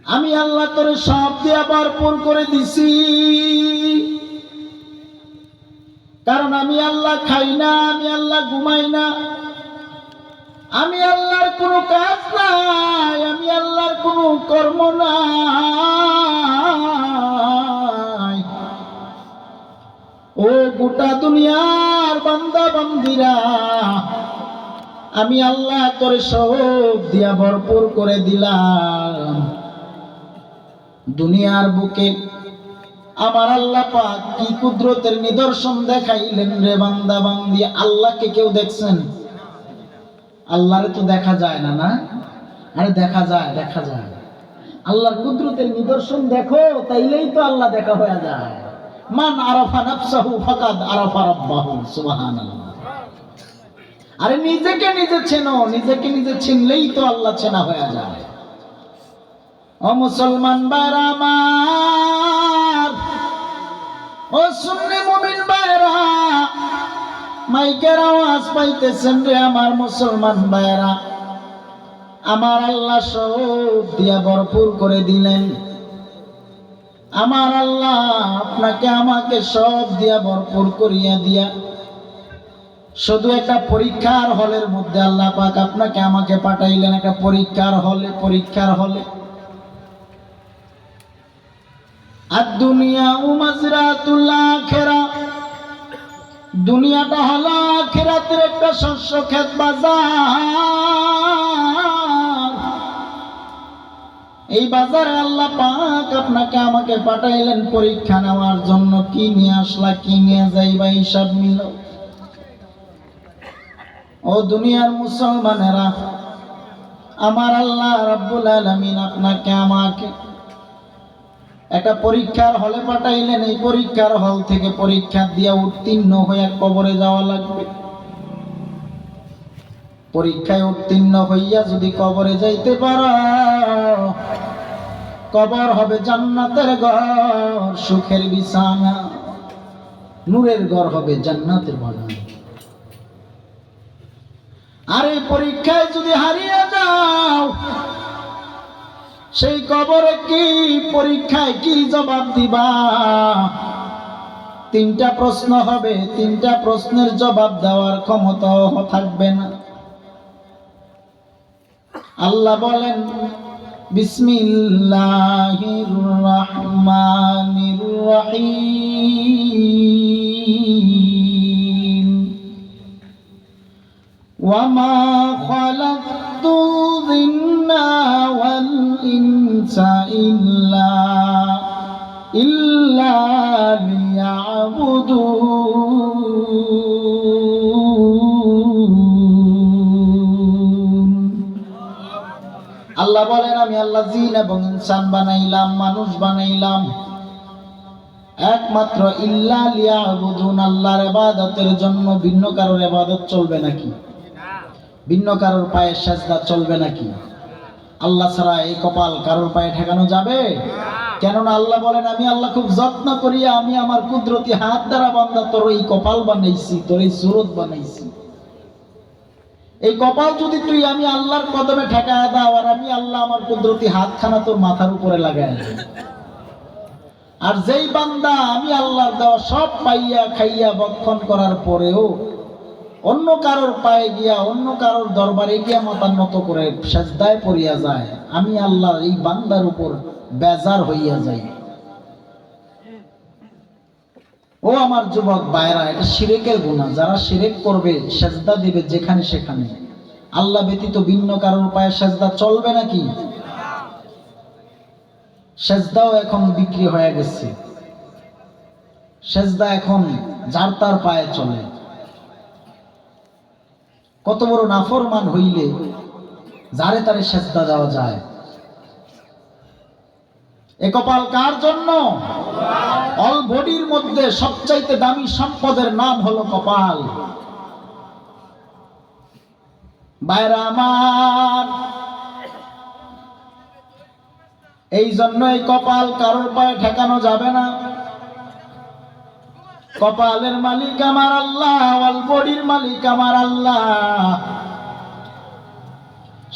আমি আল্লাহ তোরে সব দিয়া ভরপুর করে দিছি, কারণ আমি আল্লাহ খাই না, আমি আল্লাহ ঘুমাই না, আমি আল্লাহর কোনো কাজ নাই, আমি আল্লাহর কোনো কর্ম নাই। ও গোটা দুনিয়ার বান্দা বান্দিরা, আমি আল্লাহ তোরে সব দিয়া ভরপুর করে দিলাম। দুনিয়ার বুকে আমার আল্লাহ পাক কি কুদরতের নিদর্শন দেখাইলেন রে বান্দা বান্দি। আল্লাহকে কেউ দেখছেন? আল্লাহরে তো দেখা যায় না, না? আরে দেখা যায়, দেখা যায়। আল্লাহর কুদরতের নিদর্শন দেখো, তাইলেই তো আল্লাহ দেখা হয়ে যায়। মান আরাফা নাফসাহু ফাকাদ আরাফা রাব্বাহু, সুবহানাল্লাহ। আরে নিজেকে নিজে চেনো, নিজেকে নিজে চিনলেই তো আল্লাহ চেনা হয়ে যায়। ও মুসলমান ভাইরা আমার, ও সুন্নি মুমিন ভাইরা, মাইকের আওয়াজ পাইতেছেন রে আমার মুসলমান ভাইরা, আমার আল্লাহ সব দিয়া ভরপুর করে দিলেন। আমার আল্লাহ আপনাকে আমাকে সব দিয়া ভরপুর করিয়া দিয়া শুধু একটা পরীক্ষার হলের মধ্যে আল্লাহ পাক আপনাকে আমাকে পাঠাইলেন, একটা পরীক্ষার হলে। পরীক্ষার হলে আদ-দুনিয়া মাযরাতুল আখিরাহ, দুনিয়াটা হলো আখিরাতের একটা শস্য ক্ষেত বাজার। এই বাজারে আল্লাহ পাক আপনাকে আমাকে পাঠাইলেন পরীক্ষা নেওয়ার জন্য। কি নিয়ে আসলা, কি নিয়ে যাইবা, হিসাব মিলো। ও দুনিয়ার মুসলমানেরা, আমার আল্লাহ রাব্বুল আলামিন আপনাকে আমাকে একটা পরীক্ষার হলে পাঠাইলেন। এই পরীক্ষার হল থেকে পরীক্ষা দিয়ে উত্তীর্ণ হয়ে কবরে যাওয়া লাগবে। পরীক্ষায় উত্তীর্ণ হইয়া যদি কবরে যাইতে পারো, কবর হবে জান্নাতের ঘর, সুখের বিছানা, নূরের ঘর হবে জান্নাতের বাগান। আর এই পরীক্ষায় যদি হারিয়ে যাও, সেই কবরে কি, পরীক্ষায় কি জবাব দিবা? তিনটা প্রশ্ন হবে, তিনটা প্রশ্নের জবাব দেওয়ার ক্ষমতা থাকবে না। আল্লাহ বলেন, বিসমিল্লাহির রহমানির রহিম, ওয়ামা খালাকতুল জিন্না ওয়াল ইনসা ইল্লা লিয়াবুদুন। আল্লাহ বলেন, আমি আল্লাহ জিন এবং ইনসান বানাইলাম, মানুষ বানাইলাম একমাত্র ইল্লা লিয়াবুদুন, আল্লাহর ইবাদতের জন্য। ভিন্ন কারোর ইবাদত চলবে নাকি? ভিন্ন কারোর পায়ে সেজদা চলবে নাকি? আল্লাহ ছাড়া এই কপাল কারোর পায়ে ঠেকানো যাবে? কেননা আল্লাহ বলেন, আমি আল্লাহ খুব যত্ন করিয়া আমি আমার কুদরতি হাত দ্বারা বান্দা তোর এই কপাল বানাইছি, তোর এই সুরত বানাইছি। এই কপাল যদি তুই আমি আল্লাহর কদমে ঠেকায় দাও, আর আমি আল্লাহ আমার কুদরতি হাতখানা তোর মাথার উপরে লাগায় দেব। আর যেই বান্দা আমি আল্লাহর দেওয়া সব পাইয়া খাইয়া বক্ষণ করার পরেও অন্য কারোর পায়ে গিয়া, অন্য কারোর দরবারে গিয়া মাথার মতো করে সেজদায় পড়িয়া যায়, আমি আল্লাহ এই বান্দার উপর বেজার হইয়া যাই। ও আমার যুবক ভাইরা, এটা শিরকের গুনাহ। যারা শিরক করবে, সেজদা দিবে যেখানে সেখানে, আল্লাহ ব্যতীত ভিন্ন কারোর পায়ে সেজদা চলবে নাকি? সেজদাও এখন বিক্রি হয়ে গেছে, সেজদা এখন যার তার পায়ে চলে। কত বড় নাফরমান হইলে যারে তারে সেজদা দেওয়া যায়। এ কপাল কার জন্য? অল বডির মধ্যে সবচাইতে দামি সম্পদের নাম হলো কপাল। ভাইরা আমার, এই জন্য এই কপাল কারোর পায়ে ঠেকানো যাবে না। কপালের মালিক আমার আল্লাহ, অল বডির মালিক আমার আল্লাহ,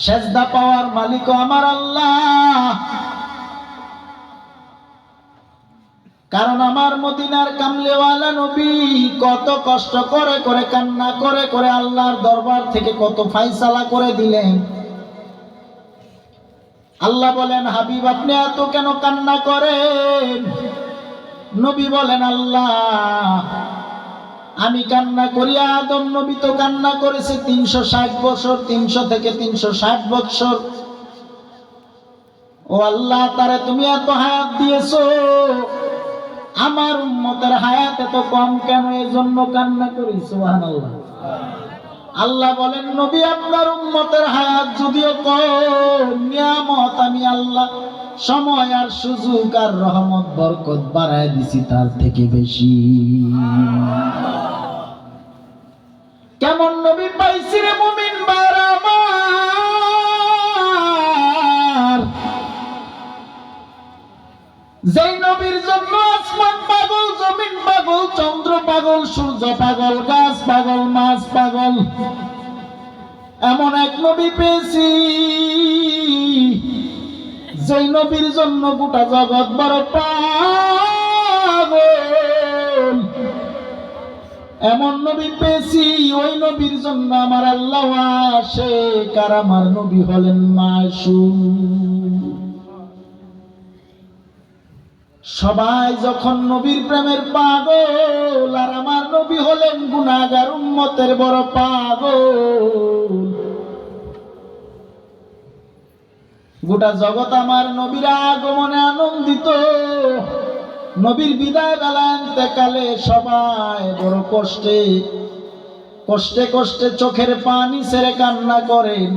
সেজদা পাওয়ার মালিক আমার আল্লাহ। কারণ আমার মদিনার কামলেওয়ালা নবী কত কষ্ট করে করে কান্না করে করে আল্লাহর দরবার থেকে কত ফায়সালা করে দিলেন। আল্লাহ বলেন, হাবিব আপনি এত কেন কান্না করেন? নবী বলেন, আল্লাহ আমি কান্না করি, আদম নবী তো কান্না করেছে 360 বছর, 300 থেকে 360 বছর। ও আল্লাহ, তারে তুমি এত হায়াত দিয়েছো, আমার উম্মতের হায়াত এত কম কেন? এজন্য কান্না করি। সুবহানাল্লাহ। আল্লাহ বলেন, নবী আপনার উম্মতের হায়াত যদিও কম, নিয়ামত আমি আল্লাহ সময় আর সুযোগ আর রহমত বরকত বাড়ায় দিছি তার থেকে বেশি। কেমন নবী পাইছি রে মুমিন বার আমার, যেই নবীর জন্য আসমান পাগল, জমিন পাগল, চন্দ্র পাগল, সূর্য পাগল, গাছ পাগল, মাছ পাগল। এমন এক নবী পেয়েছি যেই নবীর জন্য গোটা জগৎ বড় পাগল। এমন নবী পেয়েছি, ওই নবীর জন্য আমার আল্লাহ আশিক, আর আমার নবী হলেন মাসুম। সবাই যখন নবীর প্রেমের পাগল, আর আমার নবী হলেন গুনাহগার উম্মতের বড় পাগল। গোটা জগৎ আমার নবীর আগমনে আনন্দিত। নবীর বিদায় বেলা ইন্তেকালে সবাই বড় কষ্টে কষ্টে কষ্টে চোখের পানি ছেড়ে কান্না করেন।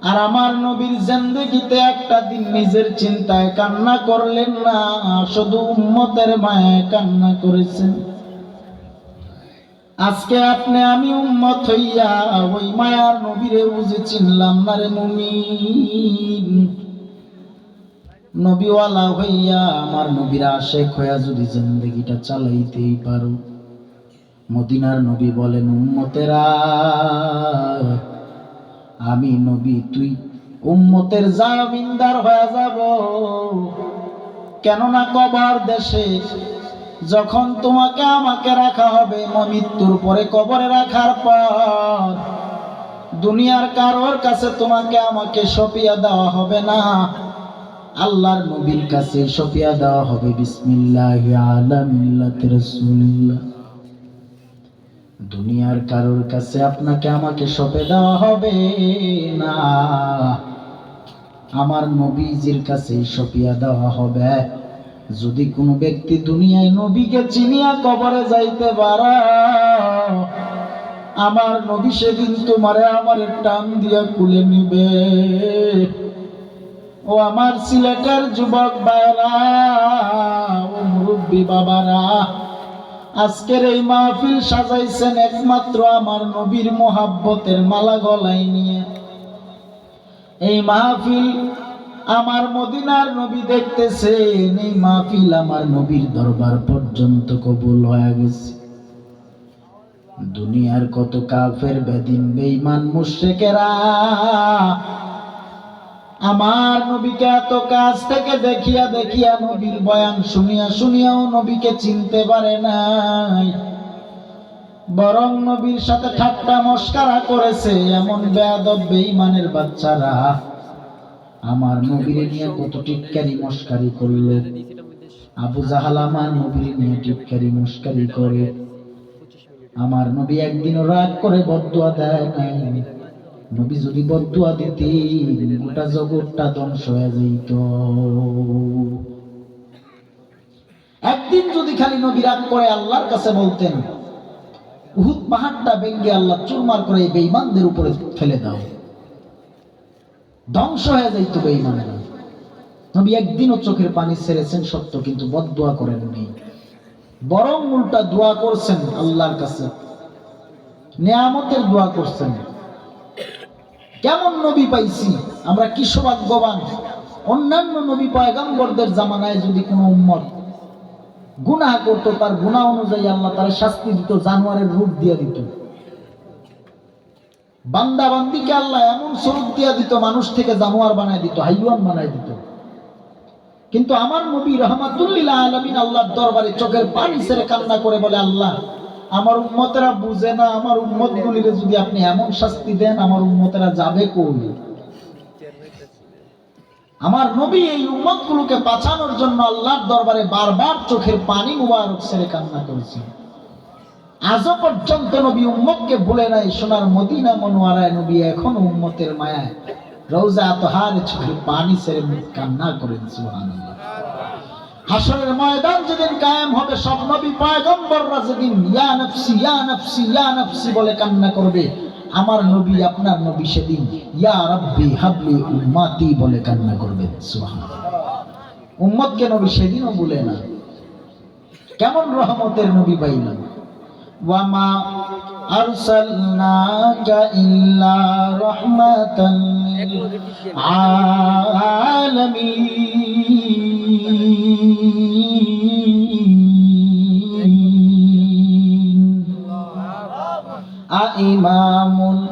আর আমার নবীর জিন্দেগিতে একটা দিন নিজের চিন্তায় কান্না করলেন না, শুধু উম্মতের মায়ায় কান্না করেছেন। আজকে আপনি আমি উম্মত হইয়া ওই মায়ার নবীরে বুঝে চিনলাম না রে মুমিন। নবীওয়ালা হইয়া আমার নবীর আশেক হইয়া যদি জিন্দেগিটা চালাইতেই পারো, মদিনার নবী বলেন, উম্মতেরা আমি নবী তুই উম্মতের জামিনদার হয়ে যাব। কেননা কবর দেশে যখন তোমাকে আমাকে রাখা হবে, মৃত্যুর পরে কবরে রাখার পর দুনিয়ার কারোর কাছে তোমাকে আমাকে সঁপিয়া দেওয়া হবে না, আল্লাহর নবীর কাছে সঁপিয়া দেওয়া হবে। বিসমিল্লাহি আলা মিল্লাতি রাসূলিল্লাহ। দুনিয়ার কারোর কাছে আপনাকে আমাকে সঁপে দেওয়া হবে না, আমার নবীজির কাছে সঁপিয়া দেওয়া হবে। যদি কোনো ব্যক্তি দুনিয়ায় নবীকে চিনিয়া কবরে যাইতে পারে, আমার নবী সেদিন তোমারে আমার টান দিয়া কুলে নিবে। ও আমার সিলেটের যুবক ভাইরা, ও মুরব্বী বাবারা, আজকের এই মাহফিল সাজাইছেন একমাত্র আমার নবীর মোহাব্বতের মালা গলায় নিয়ে। এই মাহফিল আমার মদিনার নবী দেখতেছেন, এই মাহফিল আমার নবীর দরবার পর্যন্ত কবুল হয়ে গেছে। দুনিয়ার কত কাফের বেদিন বেঈমান মুশরিকেরা আমার নবীকে এত কাছ থেকে দেখিয়া দেখিয়া নবীর বয়ান শুনিয়া শুনিয়াও নবীকে চিনতে পারে নাই, বরং নবীর সাথে ঠাট্টা মস্কারা করেছে। এমন বেয়াদব বেঈমানের বাচ্চারা আমার নবীর নিয়ে কত টিটকারি মস্কারি করলো। আবু জাহাল আমার নবীর নিয়ে টিটকারি মস্কারি করে। আমার নবী একদিনও রাগ করে বদদুয়া দেয় নাই। নবী যদি বদদুয়া দিতেন গোটা জগৎটা ধ্বংস হয়ে যেত। একদিন যদি খালি নবী রাগ করে আল্লাহর কাছে বলতেন, উহুদ পাহাড়টা ভেঙে আল্লাহ চুরমার করে এই বেঈমানদের উপরে ফেলে দাও, ধ্বংস হয়ে যাইত বেঈমানেরা। নবী একদিনও চোখের পানি ছেড়েছেন সত্য, কিন্তু বদদুয়া করেননি, বরং উল্টা দোয়া করছেন আল্লাহর কাছে, নিয়ামতের দোয়া করছেন। কেমন নবী পাইছি আমরা, কি সৌভাগ্যবান। অন্যান্য নবী পয়গম্বরদের জামানায় যদি কোনো উম্মত গুনাহ করতো, তার গুনাহ অনুযায়ী আল্লাহ তার শাস্তি দিত, জানোয়ারের রূপ দিয়ে দিত। বান্দা বান্দিকে আল্লাহ এমন স্বরূপ দিয়ে দিত, মানুষ থেকে জানোয়ার বানায় দিত, হাইওয়ান বানায় দিত। কিন্তু আমার নবী রাহমাতুল লিল আলামিন আল্লাহর দরবারে চোখের পানি ছেড়ে কান্না করে বলে, আল্লাহ আমার উম্মতেরা বুঝে না, আমার উম্মতগুলিকে যদি আপনি এমন শাস্তি দেন আমার উম্মতেরা যাবে কই? আমার নবী এই উম্মতগুলোকে বাঁচানোর জন্য আল্লাহর দরবারে বারবার চোখের পানি মুবারক ছেড়ে কান্না করেছেন। আজও পর্যন্ত নবী উম্মতকে ভুলে নাই। সোনার মদিনা মনোয়ারায় নবী এখন উম্মতের মায়ায় রওজা তাহারে চোখের পানি ছেড়ে কান্না করেন। সুবহানাল্লাহ। হাসরের ময়দান যেদিন কায়েম হবে, সব নবী পয়গম্বররা যেদিন ইয়া নফসি ইয়া নফসি ইয়া নফসি বলে কান্না করবে, আমার নবী আপনার নবী সেদিন ইয়া রাব্বি হাবলি উম্মতি বলে কান্না করবেন। সুবহানাল্লাহ। উম্মতকে নবী সেদিনও ভুলে না। কেমন রহমতের নবী পাইলাম। ওয়ামা আরসালনাকা ইল্লা রাহমাতাল লিল আলামিন আইমামুল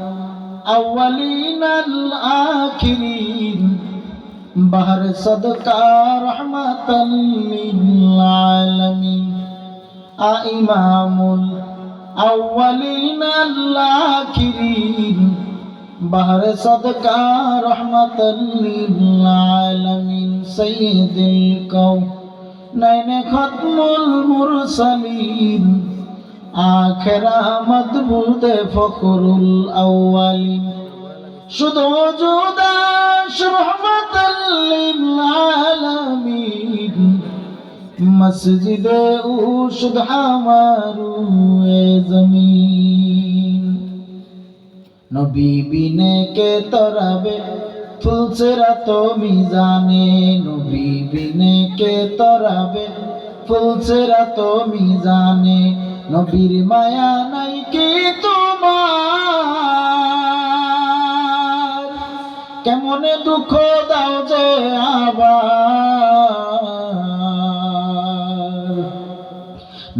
আউয়ালিনাল আখিরিন বাহর সদকা রাহমাতাল লিল আলামিন আইমামুল আউয়ালিনাল আখিরিন বাহর সদকা রাহমাতাল লিল আলামিন সাইয়্যিদুল কাওনাইন খাতমুল মুরসালিন আখিরা মাদবুদে ফখরুল আউয়ালিন শুধু জুদাশ রাহমাতাল লিল আলামিন মসজিদে উশুদ হামারু এ জমিন নবী বিনে কে তরাবে ফুলসেরা তো মিজানে নবী বিনে কে তরাবে ফুলসেরা তো মিজানে নবীর মায়া নাই কি তোমার কেমনে দুঃখ দাও যে আবার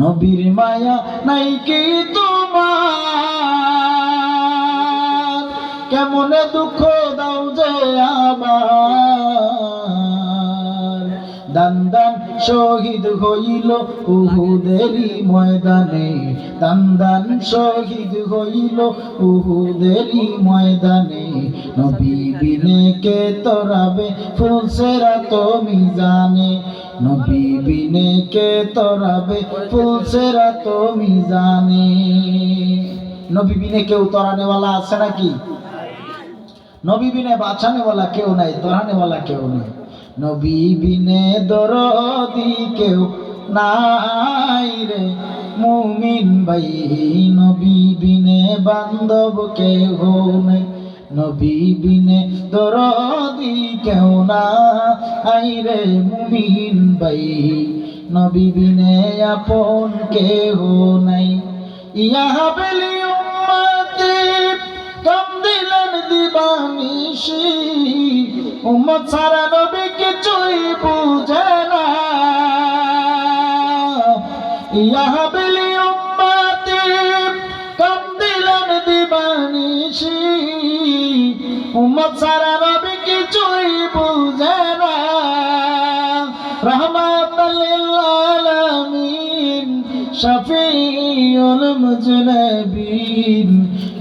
নবীর মায়া নাই কি তোমার কেমনে দুঃখ দাও যে আবার দান দান শহীদ হইল উহুদেরই ময়দানে দান দান শহীদ হইল উহুদেরই ময়দানে নবী বিনে কে তরাবে ফুলসেরা তো মিজানে নবী বিনে কে তরাবে ফুলসেরা তো মিজানে নবী বিনে কেউ তরানে वाला আছে নাকি নবী বিনে বাঁচানে वाला কেউ নাই তরানে वाला কেউ নাই নবী বিনে দরদি কেউ নাই রে মুমিন ভাই নবী বিনে বান্ধব কেউ নাই নবী বিনে দরদি কেউ নাই রে মুমিন ভাই নবী বিনে আপন কেউ নাই ইয়া হাবলি উম্মতি কাম দিলেন দিবানিশি উম্মত সারা নবী কিছুই বুঝে না ইয়া হাবলি উম্মতি কাম দিলেন দিবানিশি উম্মত সারা নবী কিছুই বুঝে না রহমাতাল লিল আলামিন শফিউল মুজনবিন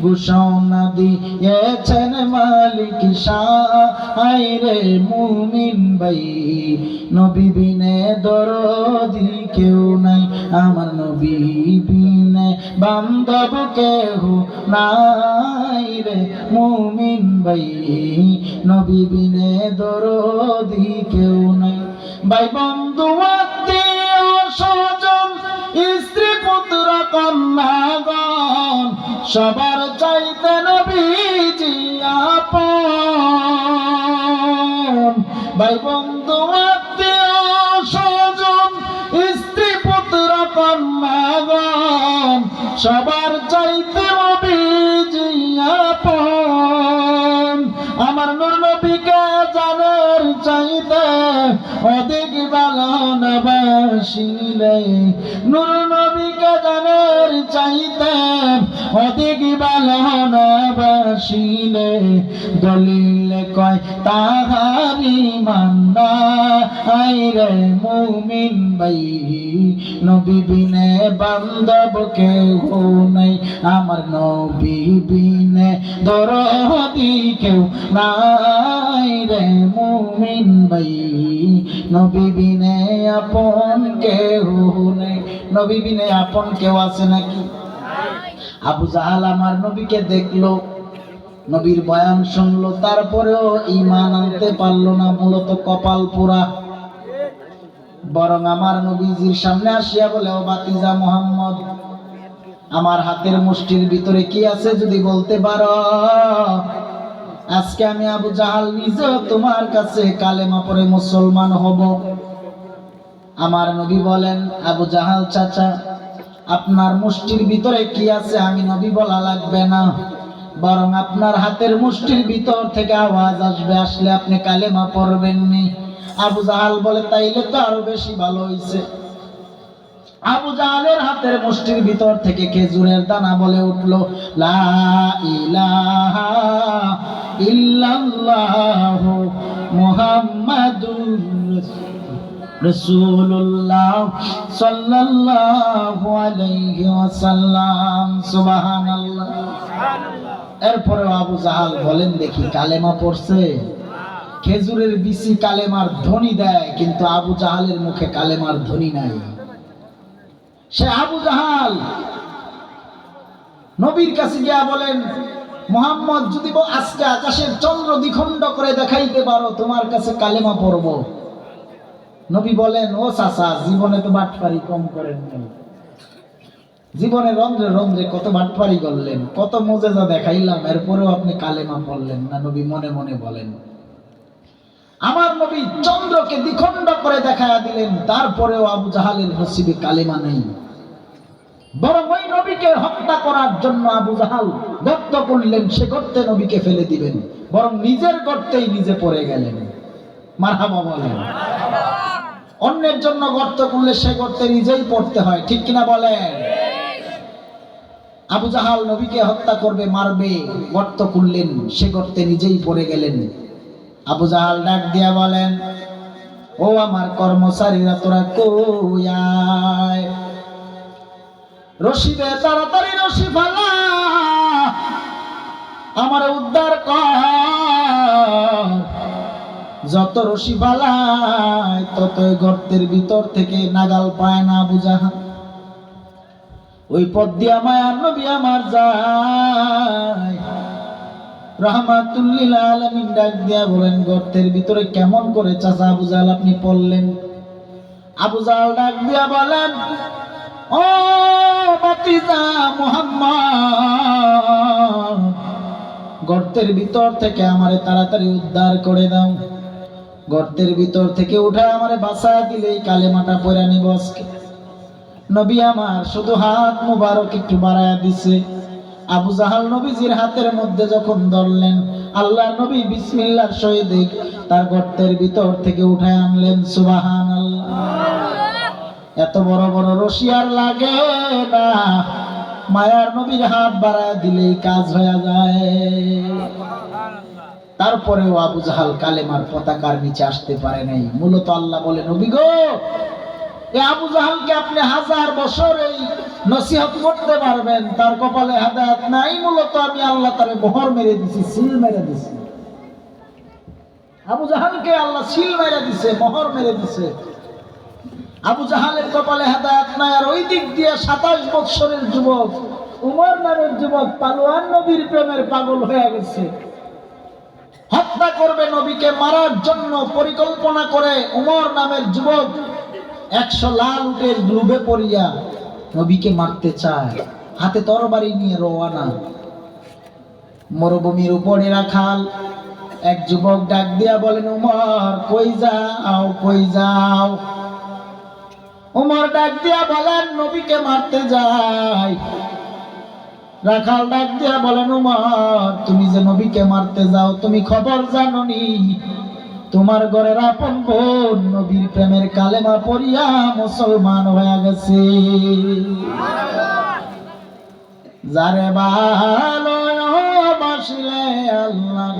ঘোষণা দিয়েছেন মালিক শাইরে মুমিন ভাই নবী বিনে দরদি কেউ নাই আমার নবী বিনে বান্ধব কেউ নাই রে মুমিন ভাই নবী বিনে দরদি কেউ নাই ভাই বন্ধু আত্মীয় স্বজন স্ত্রী পুত্র কন্যাগণ সবার চাইতে নবীজি আপন ভাই বন্ধু আত্মীয় স্বজন স্ত্রী পুত্র কন্যাগণ সবার চাইতে নবীজি আপন আমার নূর নবীকে জানার চাইতে অধিক ভালো না বাসিলে নূর নবীকে জানার চাইতে অধিক ভালো না বাসিলে দলিলে কয় তাহারি মান্নাই রে মুমিন ভাই, নবী বিনে বান্ধব কেউ নাই, আমার নবী বিনে দরদি কেউ নাই রে মুমিন ভাই, নবী বিনে আপন কেউ নাই। নবী বিনে আপন কেউ আছে নাকি? আবু জাহাল আমার নবীকে দেখলো, নবীর বয়ান শুনলো, তারপরেও ঈমান আনতে পারলো না। মূলত কপাল পোড়া। বরং আমার নবীজির সামনে আসিয়া বলে, ও বাতিজা মুহাম্মদ, আমার হাতের মুষ্টির ভিতরে কি আছে যদি বলতে পারো, আজকে আমি আবু জাহাল নিজেও তোমার কাছে কালেমা পড়ে মুসলমান হব। আমার নবী বলেন, আবু জাহাল চাচা, আপনার মুষ্টির ভিতরে কি আছে আমি নবী বলা লাগবে না, বরং আপনার হাতের মুষ্টির ভিতর থেকে আওয়াজ আসবে, আসলে আপনি কালেমা পড়বেননি। আবু জাহাল বলে, তাইলে তো আরো বেশি ভালো হইছে। আবু জাহালের হাতের মুষ্টির ভিতর থেকে খেজুরের দানা বলে উঠলো, লা ইলাহা ইল্লাল্লাহু মুহাম্মাদুর রাসূলুল্লাহ সাল্লাল্লাহু আলাইহি ওয়াসাল্লাম। সুবহানাল্লাহ। এরপরে আবু জাহাল বলেন, দেখি কালেমা পড়ছে। খেজুরের বিচি কালেমার ধ্বনি দেয়, কিন্তু আবু জাহালের মুখে কালেমার ধ্বনি নাই। সে আবু জাহাল নবীর কাছে গিয়া বলেন, মুহাম্মদ, যদি আজকে আকাশের চন্দ্র দ্বিখণ্ড করে দেখাইতে পারো, তোমার কাছে কালেমা পড়ব। নবী বলেন, ও চাচা, জীবনে তো বাটপারি কম করেন নাই, জীবনে রন্ধ্রে রন্ধ্রে কত বাটপারি করলেন, কত মুজেজা দেখাইলাম, এরপরেও আপনি কালেমা পড়লেন না। নবী মনে মনে বলেন, আমার নবী চন্দ্রকে দ্বিখণ্ড করে দেখায়া দিলেন, তারপরেও আবু জাহালের নসিবে কালেমা নেই। বরং ওই নবীকে হত্যা করার জন্য আবু জাহাল গর্ত করলেন, সে গর্তে নবীকে ফেলে দিবেন, বরং নিজের গর্তেই নিজে পড়ে গেলেন। মারহাবা বলেন। অন্যের জন্য গর্ত করলে সে গর্তে নিজেই পড়তে হয়, ঠিক কিনা বলেন? আবু জাহাল নবীকে হত্যা করবে, মারবে, গর্ত করলেন, সে গর্তে নিজেই পড়ে গেলেন। আবু জাহাল ডাক দিয়া বলেন, ও আমার কর্মচারীরা, তোরা কই আয়, রশি দে, তাড়াতাড়ি রশি ফালা, আমার উদ্ধার কর। যত রশি ফালায় তত গর্তের ভিতর থেকে নাগাল পায় না আবু জাহাল। ওই পথ দিয়া মায়ার নবী আমার যায়। রাহমাতুল্লিল আলামিন ডাক দিয়া বলেন, গর্তের ভিতরে কেমন করে চাচা আবু জাহাল আপনি পড়লেন? আবু জাহাল ডাক দিয়া বলেন, ও বাতিজা মুহাম্মদ, গর্তের ভিতর থেকে আমারে তাড়াতাড়ি উদ্ধার করে দাও। গর্তের ভিতর থেকে উঠে আমারে বাঁচায় দিলে কালেমাটা পড়া নিব আজকে। নবী আমার শুধু হাত মুবারক একটু বাড়ায়া দিছে। আবু জাহাল নবীজির হাতের মধ্যে যখন ধরলেন, আল্লাহর নবী বিসমিল্লাহর সহিত তার গর্তের ভিতর থেকে উঠে আনলেন। সুবহানাল্লাহ। এত বড় বড় রশি আর লাগে না, মায়ার নবীর হাত বাড়ায় দিলেই কাজ হয়ে যায়। তারপরেও আবু জাহাল কালেমার পতাকার নিচে আসতে পারে নাই। মূলত আল্লাহ বলে, নবী গো, এই আবু জাহালকে আপনি 1000 বছর এই নসিহত করতে পারবেন, তার কপালে হেদায়েত নাই। মূলত আমি আল্লাহ তারে মোহর মেরে দিছি, সিল মেরে দিছি। আবু জাহালকে আল্লাহ সিল মেরে দিছে, মোহর মেরে দিছে। আবু জাহালের কপালে হেদায়েত নাই। আর ওই দিক দিয়ে 27 বছরের যুবক উমর নামের যুবক পালোয়ান নবীর প্রেমের পাগল হয়ে গেছে। হত্যা করবে, নবীকে মারার জন্য পরিকল্পনা করে উমর নামের যুবক 100 লাল উটের লোভে পড়িয়া নবীকে মারতে চায়, হাতে তরবারি নিয়ে রওয়ানা। মরুভূমির উপরে রাখাল এক যুবক ডাক দিয়া বলেন, উমর কই যাও, কই যাও? উমর ডাক দিয়া বলেন, নবীকে মারতে যাই। রাখাল ডাক দিয়া বলেন, উমর তুমি যে নবীকে মারতে যাও, তুমি খবর জানোনি তোমার ঘরের আপন বোন নবীর প্রেমের কালেমা পড়িয়া মুসলমান হয়ে গেছে। যারে ভালোবাসিলে আল্লাহ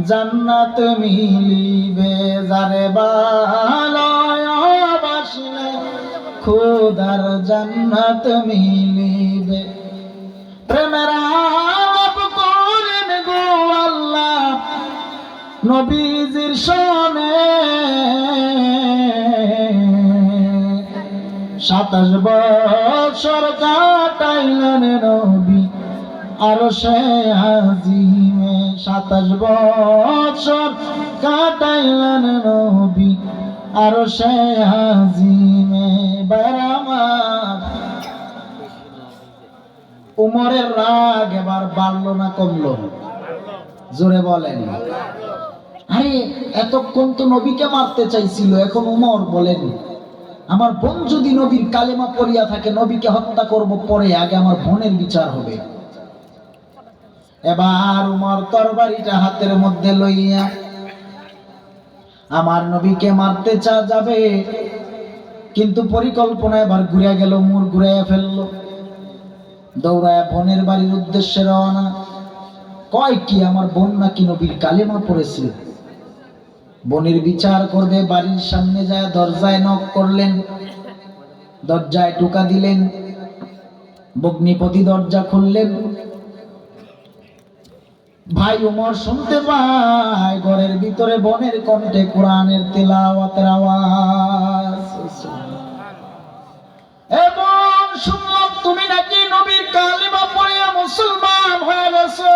জান্নাত মিলিবে যারে ভালোবাসিলে খোদার জান্নাত মিলিবে। প্রেমের আলাপ করেন গো আল্লাহ নবীজির সনে, 27 বছর কাটাইলেন নবী আরশে আজিমে, 27 বছর কাটাইলেন নবী আরশে আজিমে। বারামার উমরের রাগ এবার বাড়লো না কমলো? জোরে বলেন। আরে এতক্ষণ তো নবীকে মারতে চাইছিল, এখন উমর বলেন আমার বোন যদি নবীর কালেমা পড়িয়া থাকে নবীকে হত্যা করব পরে, আগে আমার বোনের বিচার হবে। এবার উমর তরবারিটা হাতের মধ্যে লইয়া আমার নবীকে মারতে যাবে, কিন্তু পরিকল্পনা এবার ঘুরে গেল, মুড় ঘুরাইয়া ফেললো। দৌড়ায় বোনের বাড়ির উদ্দেশ্যে রওনা। কয় কি আমার বোন নাকি নবীর কালেমা পড়েছে, বোনের বিচার করবে। বাড়ির সামনে যায় দরজায় নক করলেন, দরজায় টোকা দিলেন, ভগ্নিপতি দরজা খুললেন। ভাই উমর শুনতে পায় ঘরের ভিতরে বোনের কণ্ঠে কোরআনের তিলাওয়াতের আওয়াজ। এবং শুনলাম তুমি নাকি নবীর কালেমা পড়িয়া মুসলমান হয়ে গেছো।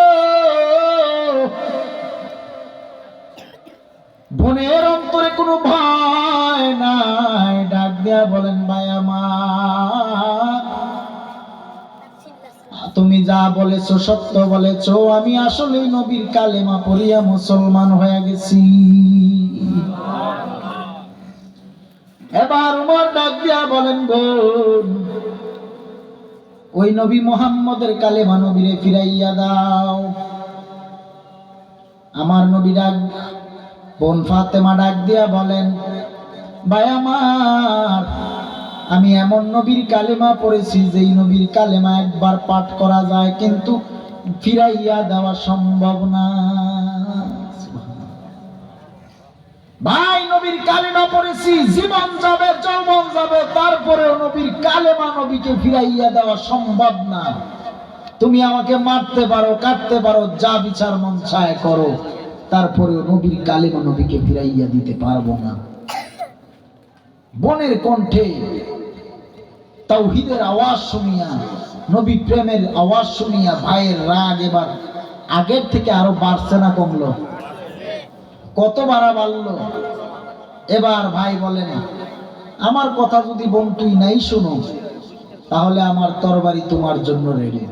বোনের অন্তরে কোনো ভয় নাই, ডাক দিয়া বলেন ভাই আমার, তুমি যা বলেছো সত্য বলেছো, আমি আসলে নবীর কালেমা পড়িয়া মুসলমান হয়ে গেছি। এবার উমর ডাক দিয়া বলেন বোন, ওই নবী মুহাম্মদের কালেমা নবীরে ফিরাইয়া দাও। আমার নবী ডাক, বোন ফাতেমা ডাক দিয়া বলেন ভাই আমার, আমি এমন নবীর কালেমা পড়েছি যেই নবীর কালেমা একবার পাঠ করা যায় কিন্তু ফিরাইয়া দেওয়া সম্ভব না। ভাই নবীর কালেমা পড়েছি, জীবন যাবে যৌবন যাবে, তারপরেও নবীর কালেমা নবীকে ফিরাইয়া দেওয়া সম্ভব না। তুমি আমাকে মারতে পারো, কাটতে পারো, যা বিচার মন চায় করো, তারপরেও নবীর কালেমা নবীকে ফিরাইয়া দিতে পারবো না। বোনের কণ্ঠে তাওহীদের আওয়াজ শুনিয়া, নবী প্রেমের আওয়াজ শুনিয়া ভাইয়ের রাগ এবার আগের থেকে আরো বাড়ছে না কমলো? কত বাড়লো? এবার ভাই বলেন আমার কথা যদি বোন তুই নাই শুনো তাহলে আমার তরবারি তোমার জন্য রেডি।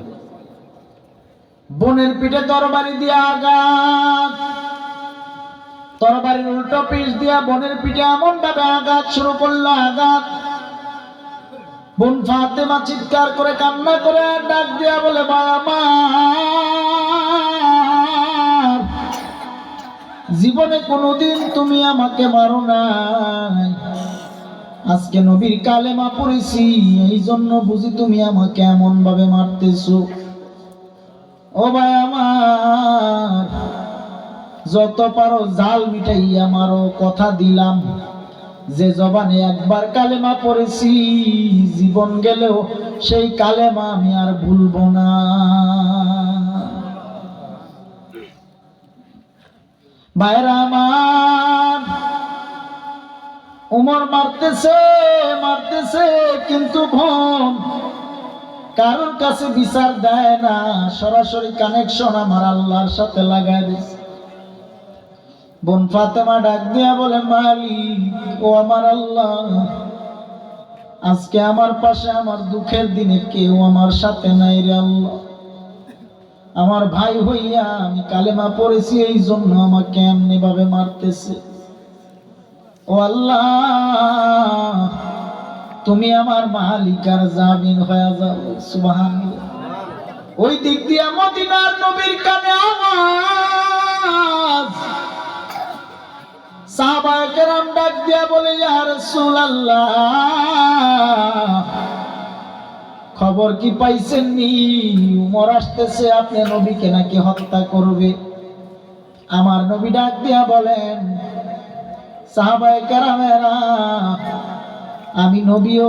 বোনের পিঠে তরবারি দিয়া আঘাত, তরবারির উল্টো পিঠ দিয়া বোনের পিঠে এমন ভাবে আঘাত শুরু করলো, আঘাত। বোন ফাতেমা চিৎকার করে কান্না করে ডাক দিয়া বলে ভাই আমার, জীবনে কোনোদিন তুমি আমাকে মারো নাই, আজকে নবীর কালেমা পড়েছি এই জন্য বুঝি তুমি আমাকে এমন ভাবে মারতেছো। ও ভাই আমার, যত পারো জাল মিটাইয়া মারো, কথা দিলাম যে জবানে একবার কালেমা পড়েছি জীবন গেলেও সেই কালেমা আমি আর ভুলবো না। ভাইরা আমার, উমর মারতেছে মারতেছে কিন্তু বোন কারোর কাছে বিচার দেয় না, সরাসরি কানেকশন আমার আল্লাহর সাথে লাগায় দিছে। বোন ফাতেমা ডাক দিয়া বলে মালিক, ও আমার আল্লাহ, আজকে আমার পাশে আমার দুঃখের দিনে কেউ আমার সাথে নাই রে আল্লাহ। আমার ভাই হইয়া আমি কালেমা পড়েছি এই জন্য আমাকে এমনি ভাবে মারতেছে। ও আল্লাহ, তুমি আমার মালিকার জামিন হয়ে যাও। সুবহানাল্লাহ। ওই দিক দিয়া মদিনার নবীর কানে আওয়াজ, সাহাবায়ে কেরাম ডাক দিয়া বলে ইয়া রাসূলুল্লাহ, খবর কি পাইছেন নি? উমর আসতেছে, আপনি নবীকে নাকি হত্যা করবে। আমার নবী ডাক দিয়া বলেন, সাহাবায়ে কেরামেরা, আমি নবীও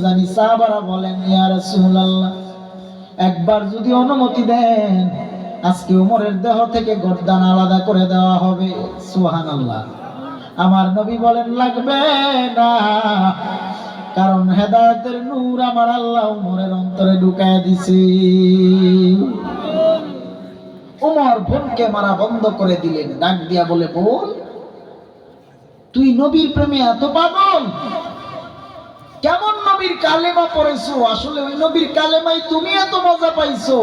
জানি। সাহাবারা বলেন, ইয়া রাসূলুল্লাহ, একবার যদি অনুমতি দেন, আজকে ওমরের দেহ থেকে গর্দান আলাদা করে দেওয়া হবে। সুবহানাল্লাহ। আমার নবী বলেন, লাগবে না, কারণ হেদায়েতের নূর আমার আল্লাহ ওমরের অন্তরে ঢুকায় দিছে। ওমর বোনকে মারা বন্ধ করে দিলেন, ডাক দিয়া বলে, বোন, তুই নবীর প্রেমে এত পাগল? কেমন নবীর কালেমা পড়েছো? আসলে ওই নবীর কালেমায় তুমি এত মজা পাইছো?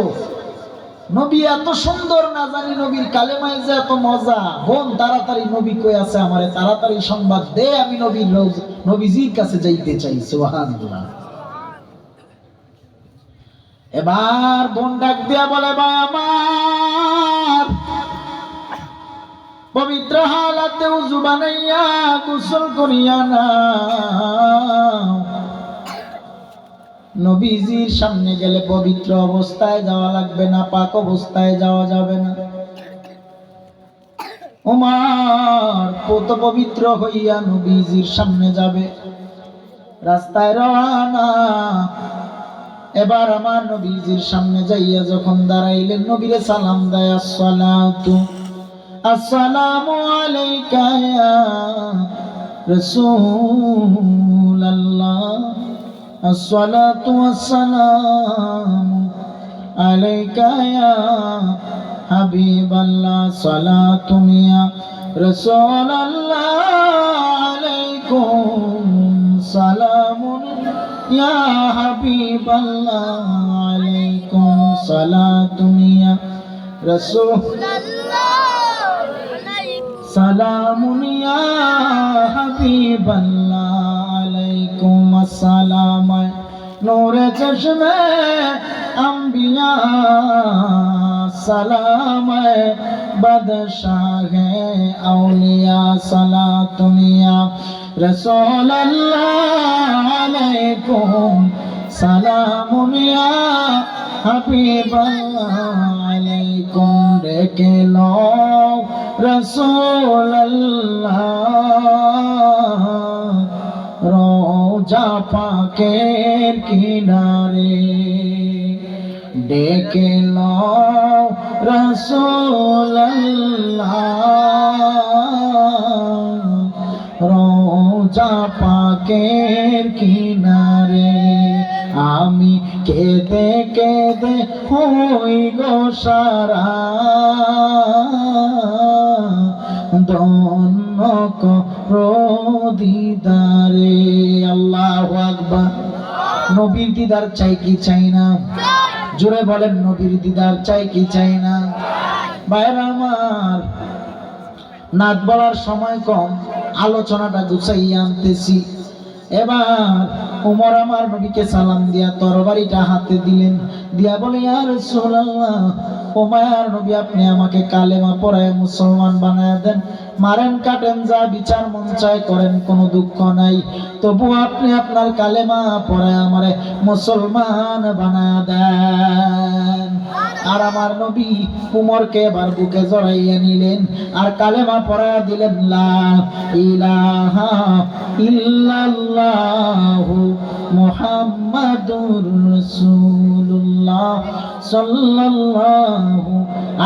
নবী এত সুন্দর, না জানি নবীর কালেমায় যে এত মজা। বোন, তাড়াতাড়ি নবী কই আছে, আমারে তাড়াতাড়ি সংবাদ দে, আমি নবীজির কাছে যাইতে চাই। সুবহানাল্লাহ। এবার বোন ডাক দিয়া বলে, ভাই আমার, পবিত্র হালাতে উযু বানাইয়া গোসল করিয়া না, নবীজির সামনে গেলে পবিত্র অবস্থায় যাওয়া লাগবে না, পাক অবস্থায় যাওয়া যাবে না। ওমর কত পবিত্র হইয়া নবীজির সামনে যাবে, রাস্তায় রওনা। এবার আমার নবীজির সামনে যাইয়া যখন দাঁড়াইলেন, নবীরে সালাম দেয়, আসসালামু আলাইকা ইয়া রাসূলুল্লাহ, আসসালাতু ওয়াসসালামু আলাইকা ইয়া হাবিবাল্লাহ, সালাতুন ইয়া রাসূলুল্লাহ, আলাইকুম সালামুন ইয়া হাবিবাল্লাহ, আলাইকুম সালাতুন ইয়া রাসূলুল্লাহ, সালামুন ইয়া হাবিবাল্লাহ, আলাইকুম আসসালাম, নূরে চশমে अंबिया, सलाम बदशाह औलिया, सलातुनिया रसूल अल्लाह, अलैकुम सलामुनिया हबीब अलैकुम, देखे लो रसूल अल्लाह, रोजा पाकेर किनारे, ডেকে লও রাসূলুল্লাহ, রোজা পাকের কিনারে, আমি কেঁদে কেঁদে হই গো সারা, ধন্য করো দিদারে। আল্লাহু আকবার। নবীর দিদার চাই কি চাই না? জোরে বলেন, নবীর দিদার চাই কি চাই না? ভাইরা আমার, নাত বলার সময় কম, আলোচনাটা গুছাইয়া আনতেছি। এবার ওমর আমার নবীকে সালাম দিয়া তরবারিটা হাতে দিলেন, দিয়া বলে, ইয়া রাসূলুল্লাহ, ও মায়ার নবী, আপনি আমাকে কালেমা পড়ায় মুসলমান বানায় দেন, মারেন কাটেন যা বিচার মন চায় করেন, কোনো দুঃখ নাই, তবু আপনি আপনার কালেমা পড়ায় আমারে মুসলমান বানায় দেন। আর আমার নবী উমরকে এবার বুকে জড়াইয়া নিলেন আর কালেমা পড়ায় দিলেন, লা ইলাহা ইল্লাল্লাহু মুহাম্মাদুর রাসূলুল্লাহ সাল্লাল্লাহু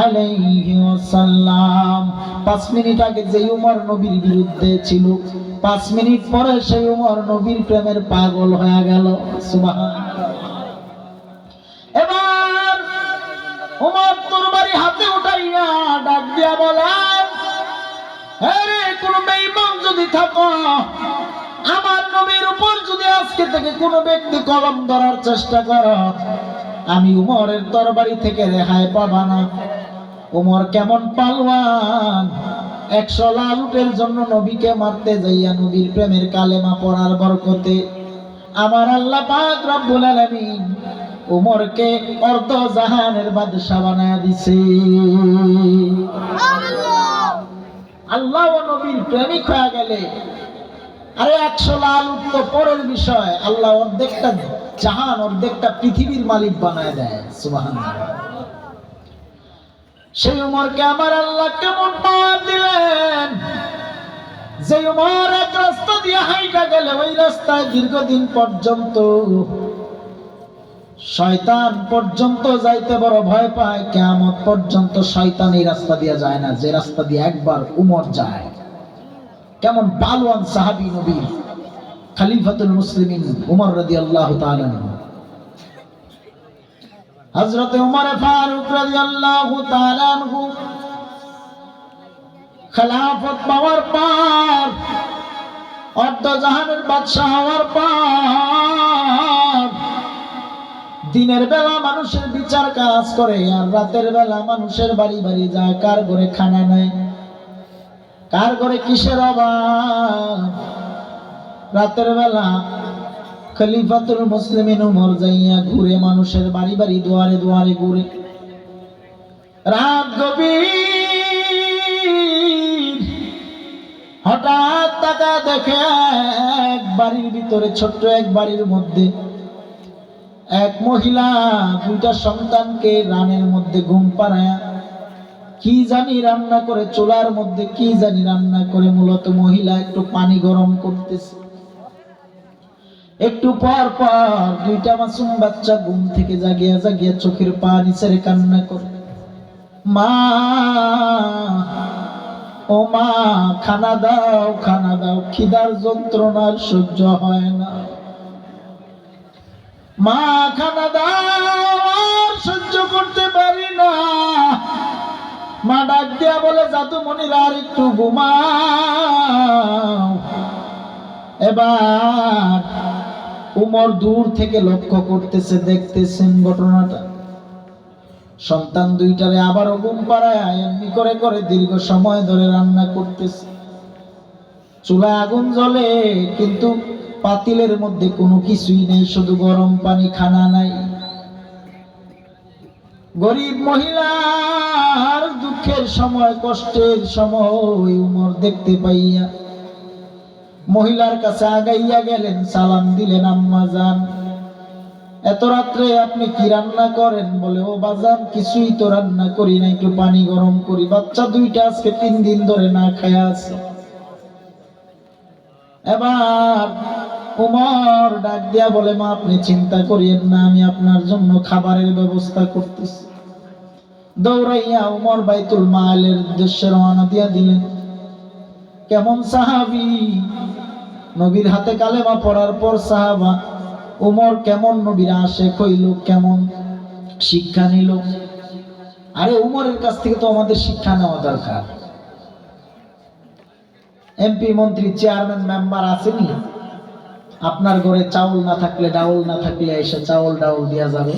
আলাইহি ওয়াসাল্লাম। 5 মিনিট আগে যে উমর নবীর বিরুদ্ধে ছিল, 5 মিনিট পরে সেই উমর নবীর প্রেমের পাগল হয়ে গেল। সুবহানাল্লাহ। এবার উমর তরবারি হাতে উঠাইয়া ডাক দিয়া বলেন, আরে কোন বেঈমান যদি থাকো, আমার নবীর উপর যদি আজকে থেকে কোন ব্যক্তি কলম ধরার চেষ্টা করো, আমি উমরের তরবারি থেকে রেহাই পাবা না। উমর কেমন পালওয়ান, 100 লাল উটের জন্য নবীকে মারতে যাইয়া নবীর প্রেমের কালেমা পড়ার বরকতে আমার আল্লাহ পাক রব্বুল আলামিন উমরকে অর্ধ জাহানের বাদশা বানায়া দিছে। আল্লাহ ও নবীর প্রেমিক হয়ে গেলে, আরে 100 লাল উট তো পরের বিষয়, আল্লাহ অর্ধেকটা জাহান, অর্ধেকটা পৃথিবীর মালিক বানায় দেয়। সুবহানাল্লাহ। সেই উমরকে আমার আল্লাহ কেমন পাওয়ার দিলেন, যে উমর এক রাস্তা দিয়ে হাইটা গেলে ওই রাস্তায় দীর্ঘদিন পর্যন্ত শয়তান পর্যন্ত যাইতে বড় ভয় পায়, কিয়ামত পর্যন্ত শয়তান এই রাস্তা দিয়ে যায় না যে রাস্তা দিয়ে একবার উমর যায়। কেমন পালোয়ান সাহাবী নবী খলিফাতুল মুসলিমিন উমর রাদিয়াল্লাহু তাআলা আনহু। হযরত উমর ফারুক রাদিয়াল্লাহু তাআলা আনহু খেলাফত পাওয়ার পর, অর্ধ জাহানের বাদশা হওয়ার পর, দিনের বেলা মানুষের বিচার কাজ করে আর রাতের বেলা মানুষের বাড়ি বাড়ি যায়, কার ঘরে খানা নাই, কার ঘরে কিসের অভাব। রাতের বেলা খলিফাতুল মুসলিমিন উমর যাইয়া ঘুরে মানুষের বাড়ি বাড়ি দুয়ারে দুয়ারে ঘুরে। রাত গভীর, হঠাৎ তাকা দেখে এক বাড়ির ভিতরে, ছোট্ট এক বাড়ির মধ্যে এক মহিলা দুইটা সন্তানকে রানের মধ্যে ঘুম পাড়ায়া কি জানি রান্না করে, চুলার মধ্যে কি জানি রান্না করে। মূলত মহিলা একটু পানি গরম করতেছে। একটু পর পর দুইটা মাসুম বাচ্চা ঘুম থেকে জাগিয়া জাগিয়া চোখের পানি ছেড়ে কান্না করে, মা ও মা খানা দাও, খানা দাও, খিদার যন্ত্রণার সহ্য হয় না, মা খানা দাও, সহ্য করতে পারি না। মা ডাক দিয়া বলে, জাদুমণিরা আর একটু ঘুমাও। এবার উমর দূর থেকে লক্ষ্য করতেছে, দেখতেছেন ঘটনাটা। সন্তান দুইটারে আবারও ঘুম পাড়ায় এমনি করে করে দীর্ঘ সময় ধরে রান্না করতেছে। চুলায় আগুন জ্বলে, কিন্তু পাতিলের মধ্যে কোনো কিছুই নেই, শুধু গরম পানি, খানা নাই। গরিব মহিলার দুঃখের সময়, কষ্টের সময় উমর দেখতে পাইয়া মহিলার কাছে আগাইয়া গেলেন, সালাম দিলেন, আম্মা জান, এত রাত্রে আপনি কি রান্না করেন? বলে, ও বাজান কিছুই তো রান্না করি না, একটু পানি গরম করি, বাচ্চা দুইটা আজকে 3 দিন ধরে না খায়া আছে। এবার উমর ডাক দিয়া বলে, মা আপনি চিন্তা করিয়েন না, আমি আপনার জন্য খাবারের ব্যবস্থা করতেছি। দৌড়াইয়া উমর বাইতুল মালের উদ্দেশ্যে রওনা দিয়া দিলেন। কেমন সাহাবী, নবীর হাতে কালেমা পড়ার পর সাহাবা। উমর কেমন নবীর আশেক হইল, কেমন শিক্ষা নিল। আরে উমরের কাছ থেকে তো আমাদের শিক্ষা নেওয়া দরকার। এমপি, মন্ত্রী, চেয়ারম্যান, মেম্বার আসেনি, আপনার ঘরে চাউল না থাকলে, ডাউল না থাকলে এসে চাউল ডাউল দেয়া যাবে।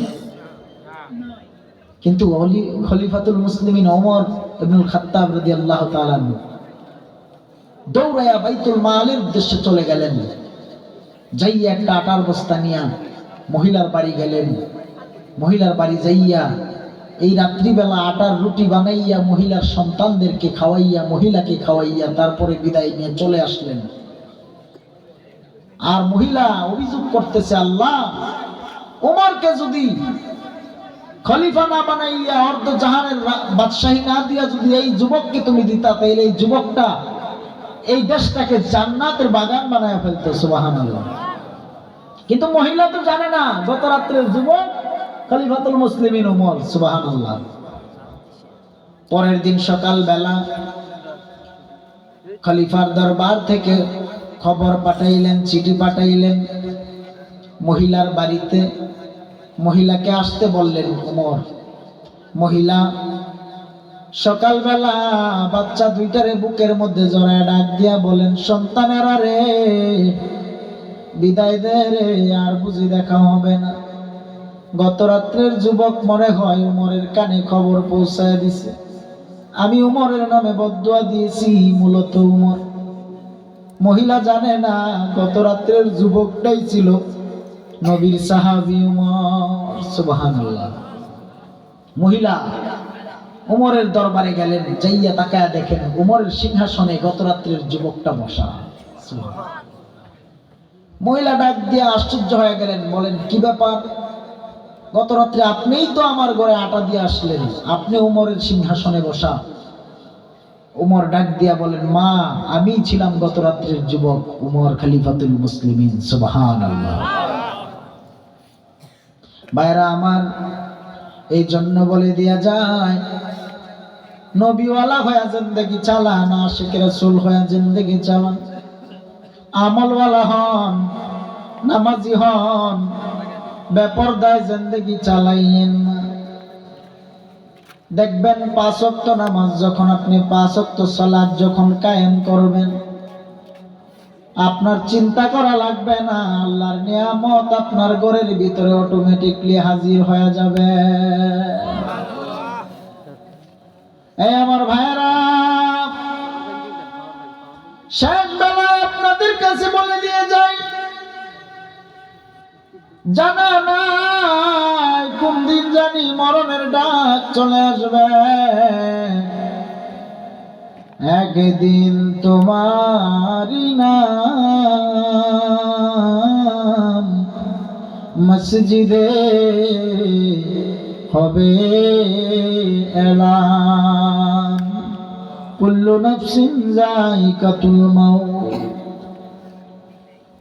কিন্তু খলিফাতুল মুসলিমিন ওমর ইবনুল খাত্তাব রাদিয়াল্লাহু তাআলা দৌড়ায়া বাইতুল মালের উদ্দেশ্যে চলে গেলেন। যাইয়া একটা আটার বস্তা নিয়া মহিলার বাড়ি গেলেন। মহিলার বাড়ি যাইয়া এই রাত্রিবেলা আটার রুটি বানাইয়া মহিলার সন্তানদেরকে খাওয়াইয়া, মহিলাকে খাওয়াইয়া তারপরে বিদায় নিয়ে চলে আসলেন। আর মহিলা অভিযোগ করতেছে, আল্লাহ, ওমরকে যদি খলিফা না বানাইয়া, অর্ধ জাহানের বাদশাহী না দিয়া যদি এই যুবককে তুমি দিতা, তাইলে এই যুবকটা এই দেশটাকে জান্নাতের বাগান বানায় ফেলতো। সুবহানাল্লাহ। কিন্তু মহিলা তো জানে না গত রাত্রের যুবক খলিফাতুল মুসলিমিন ওমর। সুবহানাল্লাহ। পরের দিন সকাল বেলা খলিফার দরবার থেকে খবর পাঠাইলেন, চিঠি পাঠাইলেন মহিলার বাড়িতে। মহিলাকে আসতে বললেন ওমর। মহিলা সকালবেলা বাচ্চা দুইটারে বুকের মধ্যে জড়ায় ডাক দিয়া বলেন, সন্তানেরা রে, বিদায় দে রে, আর বুঝি দেখা হবে না। গত রাত্রের যুবক মনে হয় উমরের কানে খবর পৌঁছায় দিছে। আমি উমরের নামে বদদুয়া দিয়েছি, মূলত উমর। মহিলা জানে না গত রাত্রের যুবকটাই ছিল নবীর সাহাবী উমর। সুবহানাল্লাহ। মহিলা উমরের দরবারে গেলেন, যাইয়া তাকায়া দেখেন উমরের সিংহাসনে গত রাত্রের যুবকটা বসা। মহিলা ডাক দিয়ে আশ্চর্য হয়ে গেলেন, বলেন, কি ব্যাপার? গত রাত্রে আপনিই তো আমার ঘরে আটা দিয়ে আসলেন, আপনি উমরের সিংহাসনে বসা। উমর ডাক দিয়া বলেন, মা আমি ছিলাম গত রাত্রের যুবক উমর খলিফাতুল মুসলিমিন। সুবহানাল্লাহ। ভাইরা আমার, এই জন্য বলে দিয়া যায়, নবীওয়ালা হয়ে জিন্দেগি চালান, আশিক রাসূল হয়ে জিন্দেগি চালান, আমলওয়ালা হন, নামাজি হন, বেপরদায় জিন্দেগি চালাইয়েন না। দেখবেন 5 ওয়াক্ত নামাজ যখন আপনি 5 ওয়াক্ত সালাত যখন কায়েম করবেন, আপনার চিন্তা করা লাগবে না, আল্লাহর নিয়ামত আপনার ঘরের ভিতরে অটোমেটিকলি হাজির হয়ে যাবে। এই আমার ভাইরা, শেষ বেলায় আপনাদের কাছে বলে দিয়ে যাই, জানা নাই কোন দিন জানি মরণের ডাক চলে আসবে। একদিন তোমারি নাম মসজিদে হবে এলান, কুল্লু নাফসিন যায়িকাতুল মাউত।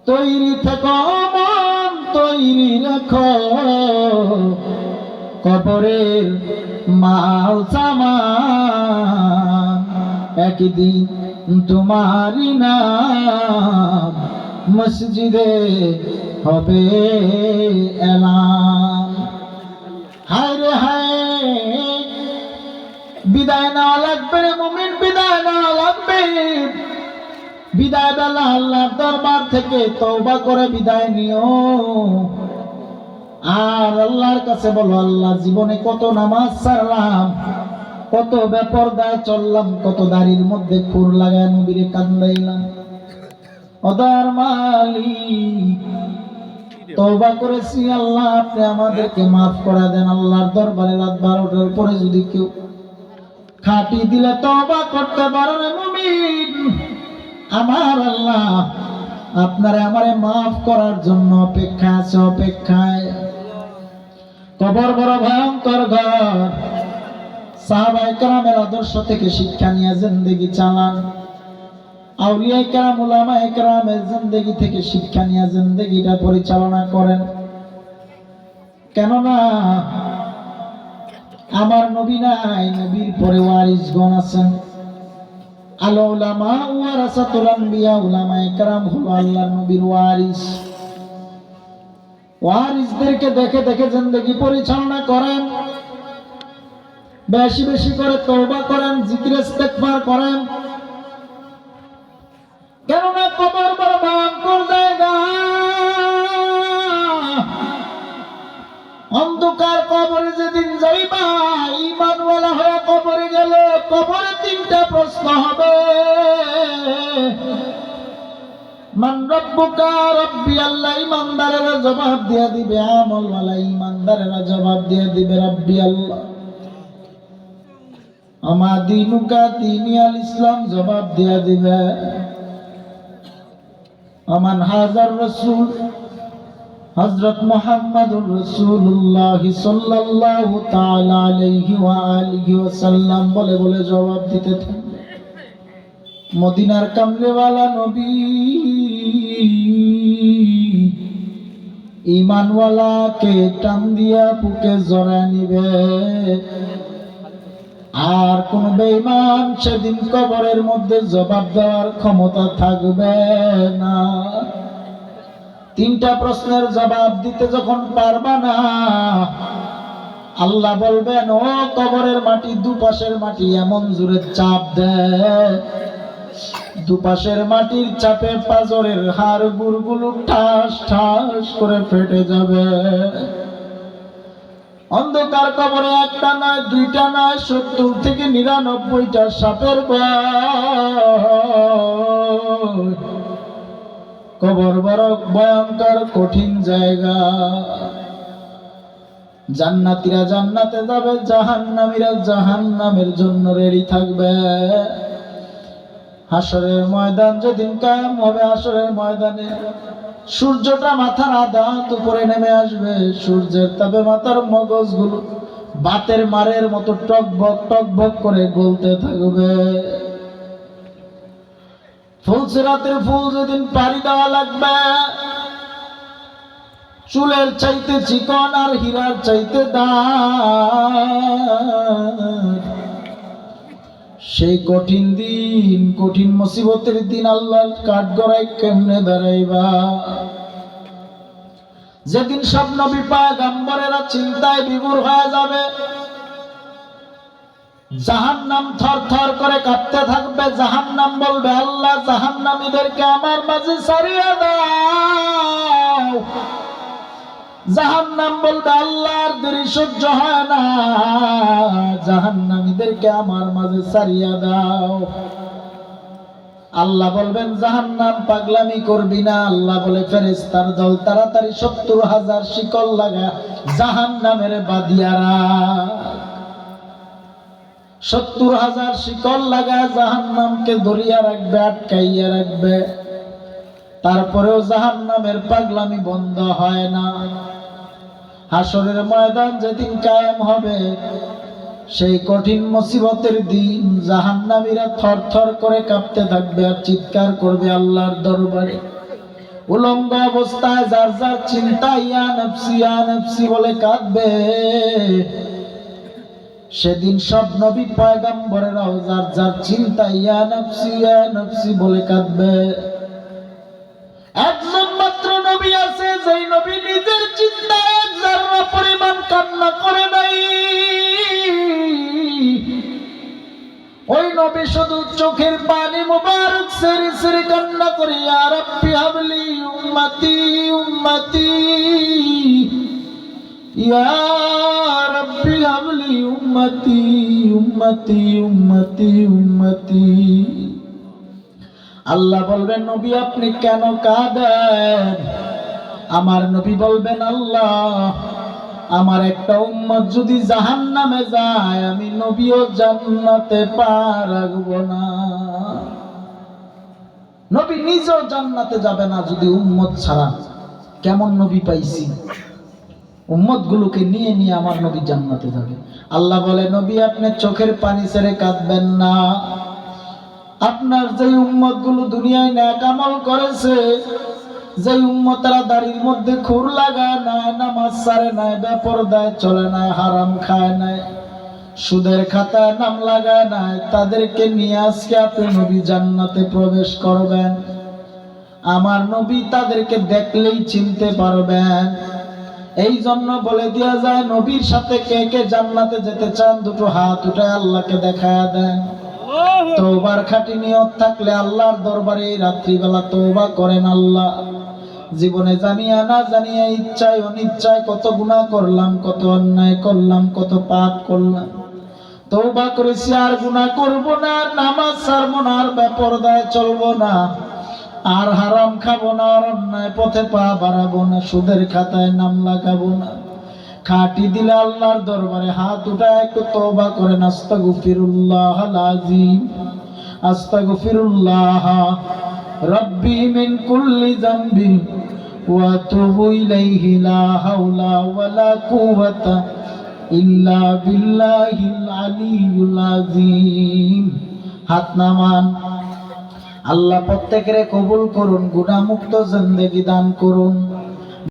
তৈরি থেকো মন, তৈরি রাখো কবরের মাল সামান, একদিন তোমারি নাম মসজিদে হবে এলান। হায় রে হায়, বিদায় নেওয়া লাগবে রে মুমিন, বিদায় নেওয়া লাগবে। বিদায় বেলা আল্লাহর দরবার থেকে তওবা করে বিদায় নিও, আর আল্লাহর কাছে বলো, আল্লাহ জীবনে কত নামাজ ছাড়লাম, কত বেপরদায় চললাম, কত দাড়ির মধ্যে খুর লাগায় নবীরে কান্দাইলাম। ওদার মালিক, তওবা করেছি আল্লাহ, আপনি আমাদেরকে মাফ করে দেন। আল্লাহর দরবারে রাত 12টার পরে যদি কেউ খাটি দিলে তওবা করতে পারে মুমিন, আমার আল্লাহ আপনারে আমারে মাফ করার জন্য অপেক্ষা আছে, অপেক্ষায়। কবর বড় ভয়ঙ্কর ঘর, সাহাবায়ে কেরামের আদর্শ থেকে শিক্ষা নিয়ে জিন্দেগি চালান, আউলিয়ায়ে কেরাম উলামায়ে কেরামের জিন্দেগি থেকে শিক্ষা নিয়ে জিন্দেগিটা পরিচালনা করেন। কেননা আমার নবী নাই, নবীর পরে ওয়ারিসগণ আছেন। আল উলামা ওয়ারাসাতুল আম্বিয়া, উলামায়ে কেরাম হলো আল্লাহর নবীর ওয়ারিস। ওয়ারিসদেরকে দেখে দেখে জিন্দেগি পরিচালনা করেন, বেশি বেশি করে তওবা করেন, জিকির ইস্তেগফার করেন। কেননা কবর বড় ভয়ঙ্কর জায়গা, অন্ধকার কবরে যেদিন যাইবা, ঈমানওয়ালা হয়ে কবরে গেলে কবরে 3টা প্রশ্ন হবে। মান রব্বুকা, রব্বি আল্লাহ, ঈমানদারেরা জবাব দিয়ে দিবে, আমলওয়ালা ঈমানদারেরা জবাব দিয়ে দিবে রব্বি আল্লাহ। আমা দীনুকা, দীনি আল ইসলাম জবাব দিয়ে দিবে। আমান হাজার রাসূল, হযরত মুহাম্মদুর রাসূলুল্লাহ সাল্লাল্লাহু তাআলা আলাইহি ওয়া আলিহি ওয়াসাল্লাম বলে বলে জবাব দিতে থাকবে। মদিনার কামলেওয়ালা নবী ঈমানওয়ালাকে টান দিয়া বুকে জড়ায় নিবে, আর কোন বেঈমান সেদিন কবরের মধ্যে জবাব দেওয়ার ক্ষমতা থাকবে না। 3টা প্রশ্নের জবাব দিতে যখন পারবা না, আল্লাহ বলবেন, ও কবরের মাটি, দুপাশের মাটি এমন জোরে চাপ দেয়, দুপাশের মাটির চাপে পাজরের হাড়গুলো ঠাস ঠাস করে ফেটে যাবে। অন্ধকার কবরে 1টা নয়, 2টা নয়, 70 থেকে 99টা সাপের ভয়। কবর বড় ভয়ঙ্কর কঠিন জায়গা। জান্নাতীরা জান্নাতে যাবে, জাহান্নামীরা জাহান্নামের জন্য রেডি থাকবে। হাসরের ময়দান যেদিন কায়েম হবে, হাসরের ময়দানে সূর্যটা মাথার আধা উপরে নেমে আসবে, সূর্যের তাপে মাথার মগজগুলো বাতের মারের মতো টকবক করে গলতে থাকবে। ফুলসিরাতের ফুল যেদিন পাড়ি দেওয়া লাগবে, চুলের চাইতে চিকন আর হীরার চাইতে দাম। সেই কঠিন দিন, কঠিন মুসিবতের দিন আল্লাহর কাঠগড়ায় কেমনে দাঁড়াইবা? যেদিন সব নবী পয়গম্বরেরা চিন্তায় বিভোর হয়ে যাবে, জাহান্নাম থরথর করে কাঁপতে থাকবে। জাহান্নাম বলবে, আল্লাহ জাহান্নামীদেরকে আমার মাঝে ছাড়িয়ে দাও। জাহান্নাম বলবে, আল্লাহর দেরি সহ্য হয় না, জাহান্নামীদেরকে আমার মাঝে ছাড়িয়ে দাও। আল্লাহ বলবেন, জাহান্নাম পাগলামি করবি না। আল্লাহ বলে, ফেরেশতার দল তাড়াতাড়ি ৭০,০০০ শিকল লাগা জাহান্নামের বাদিয়ারা। ৭০,০০০ শিকল লাগা জাহান্নামকে ধরিয়া রাখবে, আটকাইয়া রাখবে। তারপরেও জাহান্নামের পাগলামি বন্ধ হয় না। হাসরের ময়দান যেদিন কায়েম হবে, সেই কঠিন মুসিবতের দিন জাহান্নামীরা থরথর করে কাঁপতে থাকবে আর চিৎকার করবে আল্লাহর দরবারে। উলঙ্গ অবস্থায় যার যার চিন্তা ইয়া নফসি বলে কাঁদবে। সেদিন সব নবী পয়গম্বরেরাও যার যার চিন্তা ইয়া নফসি বলে কাঁদবে। একজন মাত্র নবী আছে, যেই নবী নিজের চিন্তায় এক যারা পরিমাণ কান্না করে নাই। ওই নবী শুধু চোখের পানি মুবারক সেরি সেরি কান্না করে, ইয়া রাব্বি হাবলি উম্মতি উম্মতি, ইয়া রাব্বি হাবলি উম্মতি উম্মতি উম্মতি উম্মতি। আল্লাহ বলবেন, নবী আপনি কেন কাঁদেন? আমার নবী বলবেন, আল্লাহ আমার একটা উম্মত যদি জাহান্নামে যায়, আমি নবীও জান্নাতে পা রাখবো না। নবী নিজেও জান্নাতে যাবে না যদি উম্মত ছাড়া। কেমন নবী পাইছি, উম্মত গুলোকে নিয়ে নিয়ে আমার নবী জান্নাতে যাবে। আল্লাহ বলে, নবী আপনি চোখের পানি ছেড়ে কাঁদবেন না। আপনার যে উম্মত গুলো দুনিয়ায় নেক আমল করেছে, যে উম্মতরা দাড়ির মধ্যে খুর লাগায় নাই, নামাজ ছাড়ে নাই, বেপরদায় চলে নাই, হারাম খায় নাই, সুদের খাতায় নাম লাগায় নাই, তাদেরকে নিয়ে আজকে আপনি নবী জান্নাতে প্রবেশ করবেন। আমার নবী তাদেরকে দেখলেই চিনতে পারবেন। এই জন্য বলে দেওয়া যায়, নবীর সাথে কে কে জান্নাতে যেতে চান, দুটো হাত উঠে আল্লাহকে দেখায়া দেন। তওবার খাঁটি নিয়ত থাকলে আল্লাহর দরবারে এই রাত্রিবেলা তওবা করেন। আল্লাহ, জীবনে জানিয়া না জানিয়া, ইচ্ছায় অনিচ্ছায় কত গুনাহ করলাম, কত অন্যায় করলাম, কত পাপ করলাম। তওবা করেছি, আর গুনাহ করব না, আর নামাজ ছাড়বো না, আর বেপরদায় চলবো না, আর হারাম খাবো না, আর অন্যায় পথে পা বাড়াবো না, সুদের খাতায় নাম লাগাবো না। খাঁটি দিলে আল্লাহর দরবারে হাত উঠায় একটু তওবা করেন। আস্তাগফিরুল্লাহাল আযীম, আস্তাগফিরুল্লাহ রাব্বি মিন কুল্লি যামবি ওয়া আতুবু ইলাইহি, লা হাওলা ওয়ালা কুওয়াতা ইল্লা বিল্লাহিল আলিয়্যুল আযীম। হাত নামান। আল্লাহ প্রত্যেকের কবুল করুন, গুনাহ মুক্ত জিন্দেগি দান করুন।